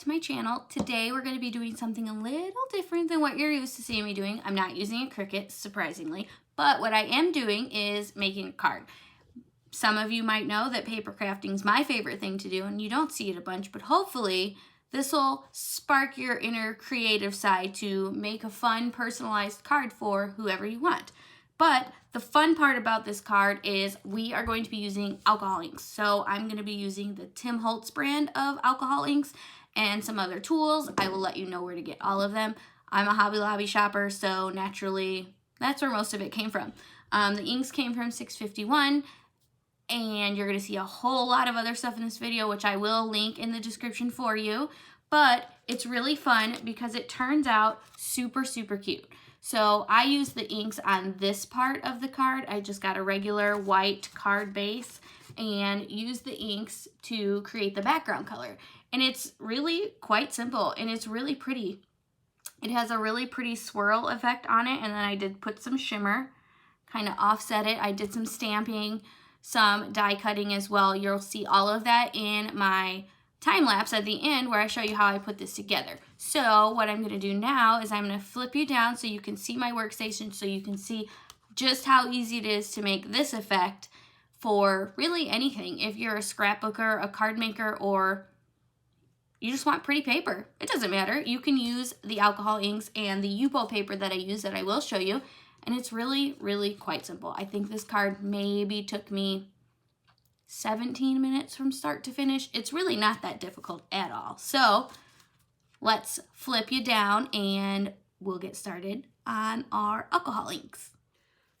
to my channel. Today we're going to be doing something a little different than what you're used to seeing me doing. I'm not using a Cricut, surprisingly, but what I am doing is making a card. Some of you might know that paper crafting is my favorite thing to do, and you don't see it a bunch, but hopefully this will spark your inner creative side to make a fun, personalized card for whoever you want. But the fun part about this card is we are going to be using alcohol inks. So I'm going to be using the Tim Holtz brand of alcohol inks and some other tools. I will let you know where to get all of them. I'm a Hobby Lobby shopper, so naturally that's where most of it came from. The inks came from 651, and you're going to see a whole lot of other stuff in this video, which I will link in the description for you. But it's really fun because it turns out super, super cute. So I use the inks on this part of the card. I just got a regular white card base and use the inks to create the background color. And it's really quite simple and it's really pretty. It has a really pretty swirl effect on it, and then I did put some shimmer, kind of offset it. I did some stamping, some die cutting as well. You'll see all of that in my time lapse at the end where I show you how I put this together. So what I'm going to do now is I'm going to flip you down so you can see my workstation, so you can see just how easy it is to make this effect for really anything. If you're a scrapbooker, a card maker, or you just want pretty paper, it doesn't matter. You can use the alcohol inks and the Yupo paper that I use that I will show you, and it's really, really quite simple. I think this card maybe took me 17 minutes from start to finish. It's really not that difficult at all. So let's flip you down and we'll get started on our alcohol inks.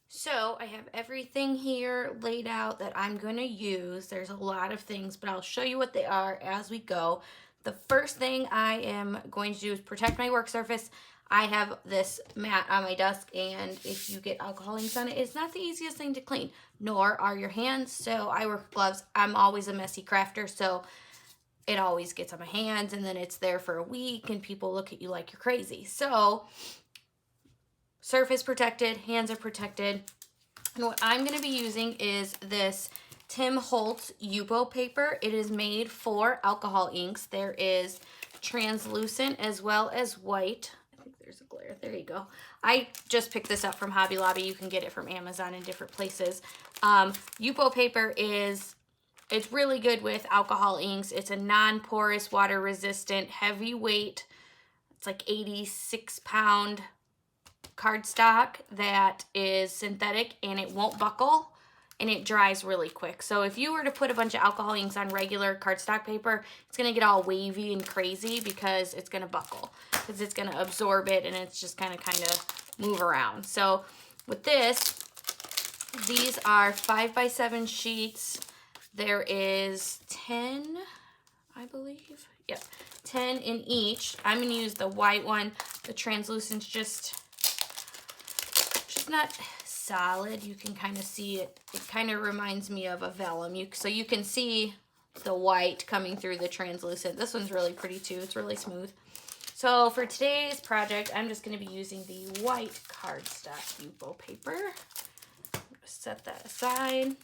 So I have everything here laid out that I'm going to use. There's a lot of things, but I'll show you what they are as we go. The first thing I am going to do is protect my work surface. I have this mat on my desk, and if you get alcohol inks on it, it's not the easiest thing to clean, nor are your hands. So I wear gloves. I'm always a messy crafter, so it always gets on my hands, and then it's there for a week, and people look at you like you're crazy. So surface protected, hands are protected. And what I'm going to be using is this Tim Holtz Yupo paper. It is made for alcohol inks. There is translucent as well as white. There's a glare. There you go. I just picked this up from Hobby Lobby. You can get it from Amazon and different places. Yupo paper it's really good with alcohol inks. It's a non-porous, water-resistant, heavyweight. It's like 86-pound cardstock that is synthetic, and it won't buckle, and it dries really quick. So if you were to put a bunch of alcohol inks on regular cardstock paper, it's going to get all wavy and crazy because it's going to buckle, because it's going to absorb it, and it's just going to kind of move around. So with this, these are 5x7 sheets. There is 10, I believe. Yep, 10 in each. I'm going to use the white one. The translucent's just not solid. You can kind of see it. It kind of reminds me of a vellum. So you can see the white coming through the translucent. This one's really pretty too. It's really smooth. So for today's project, I'm just going to be using the white cardstock Yupo paper. Set that aside.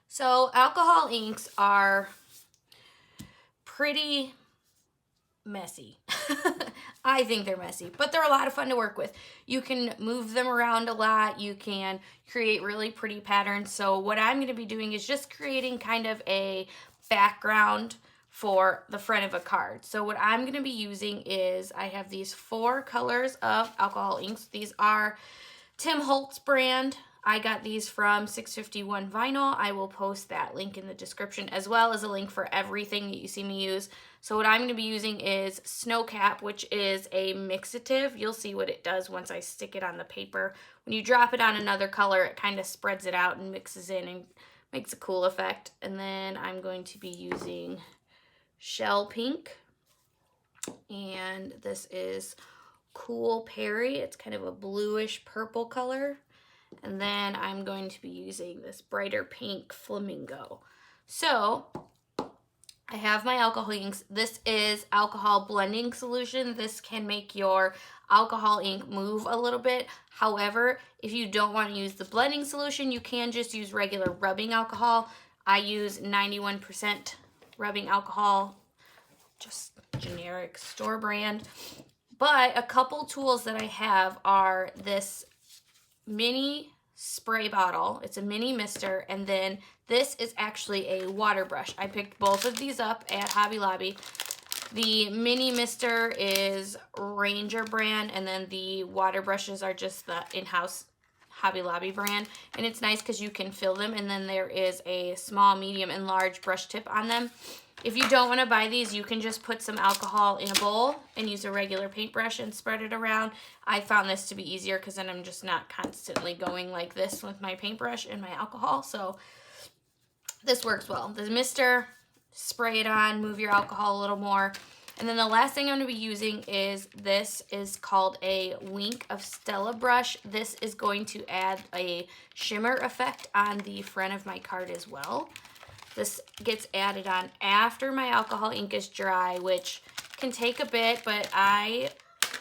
So alcohol inks are pretty messy. I think they're messy, but they're a lot of fun to work with. You can move them around a lot. You can create really pretty patterns. So what I'm going to be doing is just creating kind of a background for the front of a card. So what I'm going to be using is I have these 4 colors of alcohol inks. These are Tim Holtz brand. I got these from 651 Vinyl. I will post that link in the description, as well as a link for everything that you see me use. So what I'm going to be using is Snow Cap, which is a mixative. You'll see what it does once I stick it on the paper. When you drop it on another color, it kind of spreads it out and mixes in and makes a cool effect. And then I'm going to be using Shell Pink. And this is Cool Perry. It's kind of a bluish purple color. And then I'm going to be using this brighter pink Flamingo. So I have my alcohol inks. This is alcohol blending solution. This can make your alcohol ink move a little bit. However, if you don't want to use the blending solution, you can just use regular rubbing alcohol. I use 91% rubbing alcohol. Just generic store brand. But a couple tools that I have are this mini spray bottle. It's a mini mister, and then this is actually a water brush. I picked both of these up at Hobby Lobby. The mini mister is Ranger brand, and then the water brushes are just the in-house Hobby Lobby brand. And it's nice because you can fill them, and then there is a small, medium, and large brush tip on them. If you don't want to buy these, you can just put some alcohol in a bowl and use a regular paintbrush and spread it around. I found this to be easier because then I'm just not constantly going like this with my paintbrush and my alcohol. So this works well. The mister, spray it on, move your alcohol a little more. And then the last thing I'm going to be using is this is called a Wink of Stella brush. This is going to add a shimmer effect on the front of my card as well. This gets added on after my alcohol ink is dry, which can take a bit, but I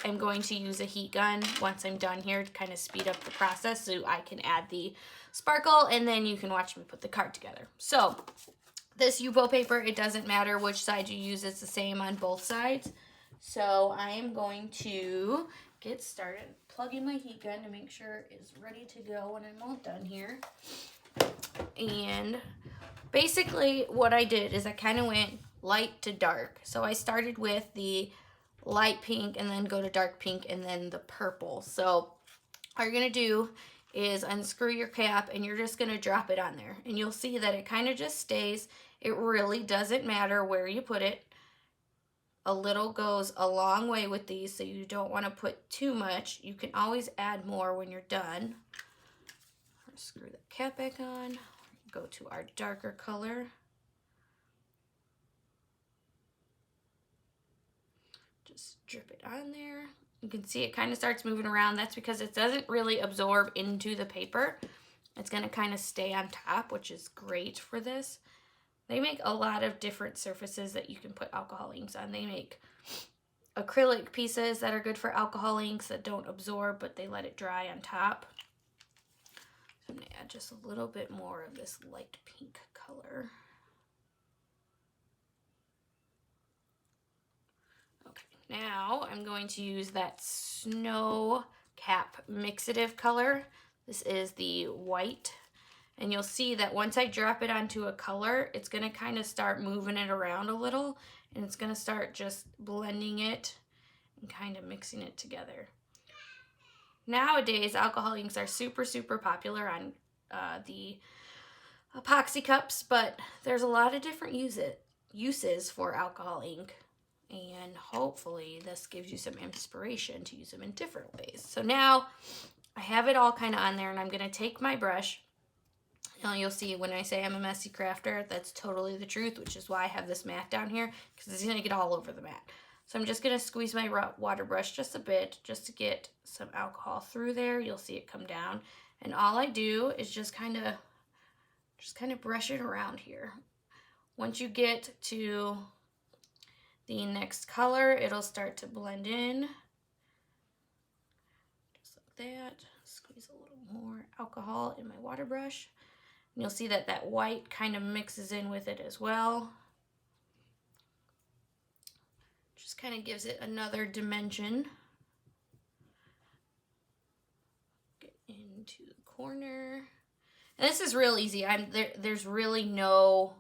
am going to use a heat gun once I'm done here to kind of speed up the process so I can add the sparkle, and then you can watch me put the card together. So this Yupo paper, it doesn't matter which side you use, it's the same on both sides. So I am going to get started, plug in my heat gun to make sure it's ready to go when I'm all done here. And basically what I did is I kind of went light to dark. So I started with the light pink and then go to dark pink and then the purple. So all you're going to do is unscrew your cap and you're just going to drop it on there. And you'll see that it kind of just stays. It really doesn't matter where you put it. A little goes a long way with these, so you don't want to put too much. You can always add more when you're done. Screw the cap back on. Go to our darker color. Just drip it on there. You can see it kind of starts moving around. That's because it doesn't really absorb into the paper. It's going to kind of stay on top, which is great for this. They make a lot of different surfaces that you can put alcohol inks on. They make acrylic pieces that are good for alcohol inks that don't absorb, but they let it dry on top. So I'm going to add just a little bit more of this light pink color. Okay, now I'm going to use that Snow Cap Mixative color. This is the white. And you'll see that once I drop it onto a color, it's going to kind of start moving it around a little. And it's going to start just blending it and kind of mixing it together. Nowadays, alcohol inks are super, super popular on the epoxy cups. But there's a lot of different uses for alcohol ink. And hopefully this gives you some inspiration to use them in different ways. So now I have it all kind of on there. And I'm going to take my brush. Now you'll see when I say I'm a messy crafter, that's totally the truth, which is why I have this mat down here, because it's going to get all over the mat. So I'm just going to squeeze my water brush just a bit, just to get some alcohol through there. You'll see it come down. And all I do is just kind of brush it around here. Once you get to the next color, it'll start to blend in. Just like that. Squeeze a little more alcohol in my water brush. You'll see that that white kind of mixes in with it as well. Just kind of gives it another dimension. Get into the corner. And this is real easy. There's really no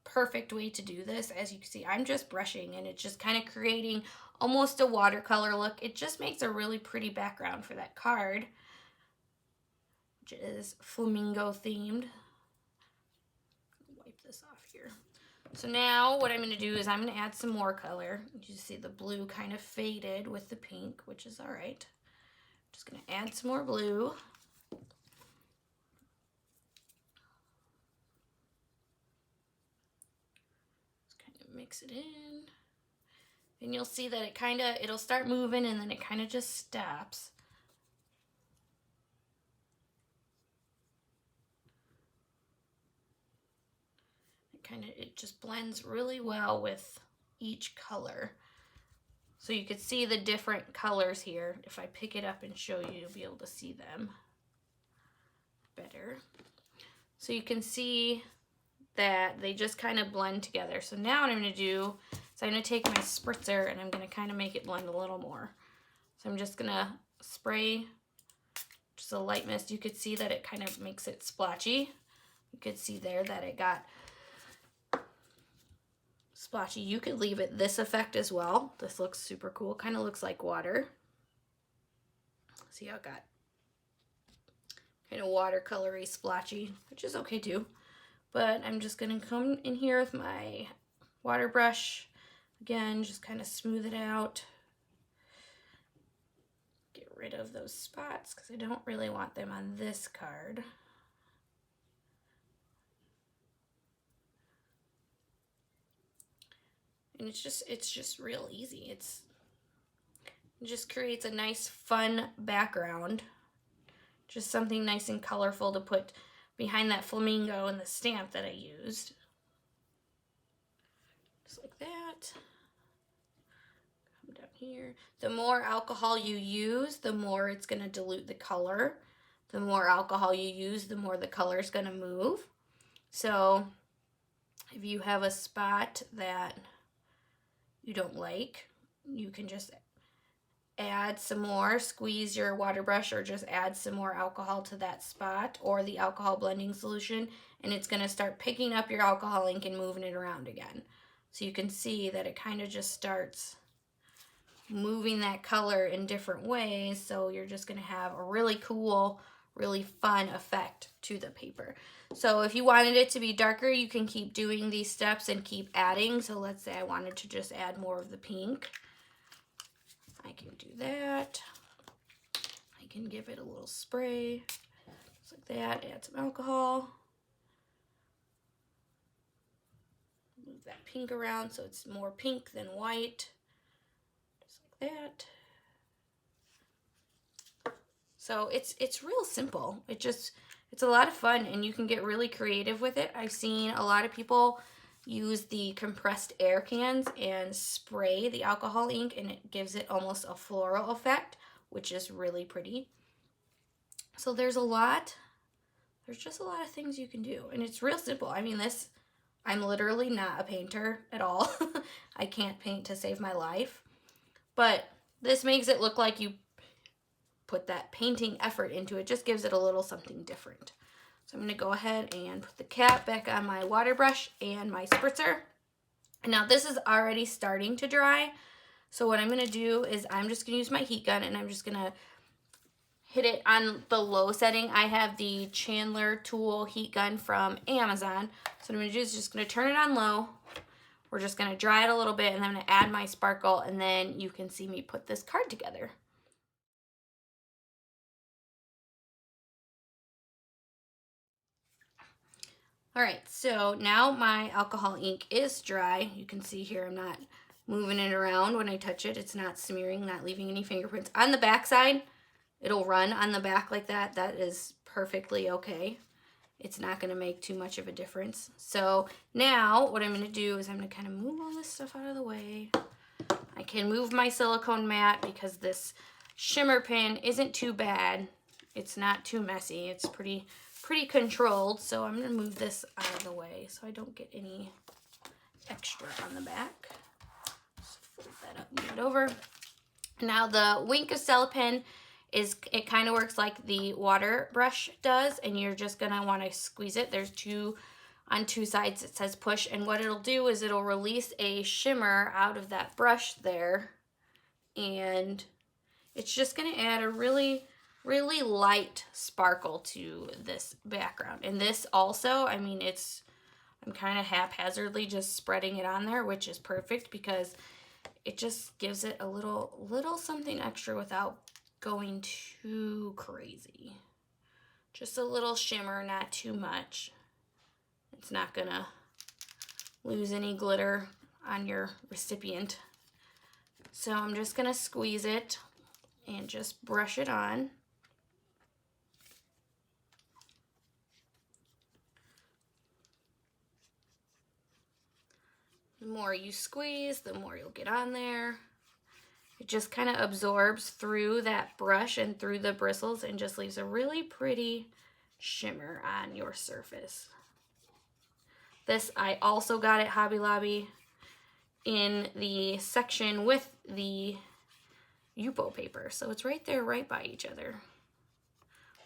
perfect way to do this. As you can see, I'm just brushing and it's just kind of creating almost a watercolor look. It just makes a really pretty background for that card, which is flamingo themed. Wipe this off here. So now what I'm going to do is I'm going to add some more color. You see the blue kind of faded with the pink, which is all right. Just going to add some more blue. Just kind of mix it in. And you'll see that it'll start moving and then it kind of just stops. It just blends really well with each color. So you could see the different colors here. If I pick it up and show you, you'll be able to see them better. So you can see that they just kind of blend together. So now what I'm going to do is I'm going to take my spritzer and I'm going to kind of make it blend a little more. So I'm just going to spray just a light mist. You could see that it kind of makes it splotchy. You could see there that it got splotchy. You could leave it this effect as well. This looks super cool. Kind of looks like water. See how it got kind of watercolory splotchy, which is okay too. But I'm just gonna come in here with my water brush. Again, just kind of smooth it out. Get rid of those spots because I don't really want them on this card. And it's just real easy. It just creates a nice fun background. Just something nice and colorful to put behind that flamingo and the stamp that I used. Just like that. Come down here. The more alcohol you use, the more it's going to dilute the color. The more alcohol you use, the more the color is going to move. So if you have a spot that you don't like, you can just add some more, squeeze your water brush, or just add some more alcohol to that spot or the alcohol blending solution, and it's going to start picking up your alcohol ink and moving it around again. So you can see that it kind of just starts moving that color in different ways, so you're just going to have a really cool, really fun effect to the paper. So if you wanted it to be darker, you can keep doing these steps and keep adding. So let's say I wanted to just add more of the pink. I can do that. I can give it a little spray, just like that, add some alcohol. Move that pink around so it's more pink than white, just like that. So it's real simple. It's a lot of fun, and you can get really creative with it. I've seen a lot of people use the compressed air cans and spray the alcohol ink, and it gives it almost a floral effect, which is really pretty. So there's just a lot of things you can do, and it's real simple. I mean, I'm literally not a painter at all. I can't paint to save my life, but this makes it look like you put that painting effort into it. Just gives it a little something different. So I'm going to go ahead and put the cap back on my water brush and my spritzer. And now this is already starting to dry. So what I'm going to do is I'm just going to use my heat gun, and I'm just going to hit it on the low setting. I have the Chandler Tool heat gun from Amazon. So what I'm going to do is just going to turn it on low. We're just going to dry it a little bit, and then I'm going to add my sparkle, and then you can see me put this card together. All right, so now my alcohol ink is dry. You can see here I'm not moving it around when I touch it. It's not smearing, not leaving any fingerprints. On the back side, it'll run on the back like that. That is perfectly okay. It's not going to make too much of a difference. So now what I'm going to do is I'm going to kind of move all this stuff out of the way. I can move my silicone mat because this shimmer pin isn't too bad. It's not too messy. It's pretty controlled, so I'm going to move this out of the way so I don't get any extra on the back. Just fold that up, move it over. Now the WERMK Stella pen it kind of works like the water brush does, and you're just going to want to squeeze it. There's on two sides it says push, and what it'll do is it'll release a shimmer out of that brush there, and it's just going to add a really light sparkle to this background. And this also, I mean, I'm kind of haphazardly just spreading it on there, which is perfect because it just gives it a little something extra without going too crazy. Just a little shimmer, not too much. It's not gonna lose any glitter on your recipient. So I'm just gonna squeeze it and just brush it on. The more you squeeze, the more you'll get on there. It just kind of absorbs through that brush and through the bristles and just leaves a really pretty shimmer on your surface. This I also got at Hobby Lobby in the section with the Yupo paper. So it's right there, right by each other,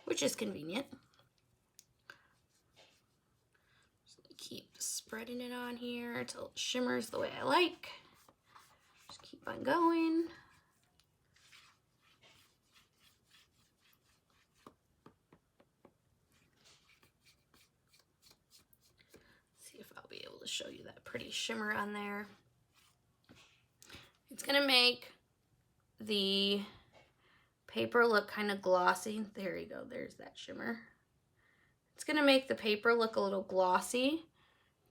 which is convenient. So keep spreading it on here until it shimmers the way I like. Just keep on going. See if I'll be able to show you that pretty shimmer on there. It's gonna make the paper look kind of glossy. There you go, there's that shimmer. It's gonna make the paper look a little glossy,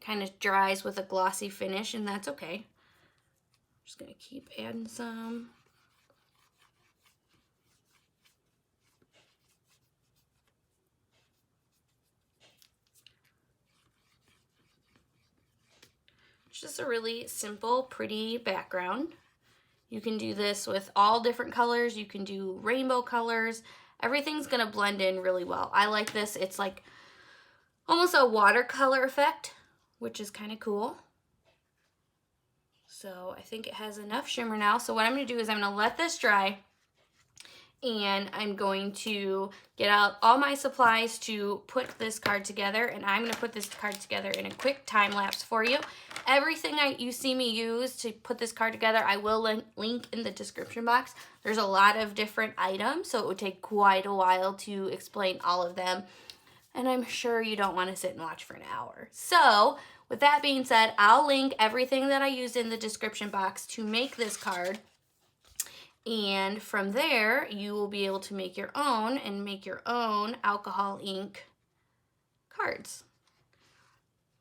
kind of dries with a glossy finish, and that's okay. I'm just gonna keep adding some. It's just a really simple, pretty background. You can do this with all different colors. You can do rainbow colors. Everything's gonna blend in really well. I like this. It's like almost a watercolor effect, which is kind of cool. So I think it has enough shimmer now. So what I'm gonna do is I'm gonna let this dry, and I'm going to get out all my supplies to put this card together, and I'm gonna put this card together in a quick time lapse for you. Everything you see me use to put this card together, I will link in the description box. There's a lot of different items, so it would take quite a while to explain all of them, and I'm sure you don't want to sit and watch for an hour. So with that being said, I'll link everything that I used in the description box to make this card. And from there, you will be able to make your own and make your own alcohol ink cards.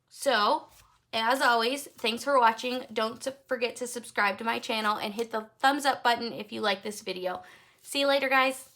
So, as always, thanks for watching. Don't forget to subscribe to my channel and hit the thumbs up button if you like this video. See you later, guys.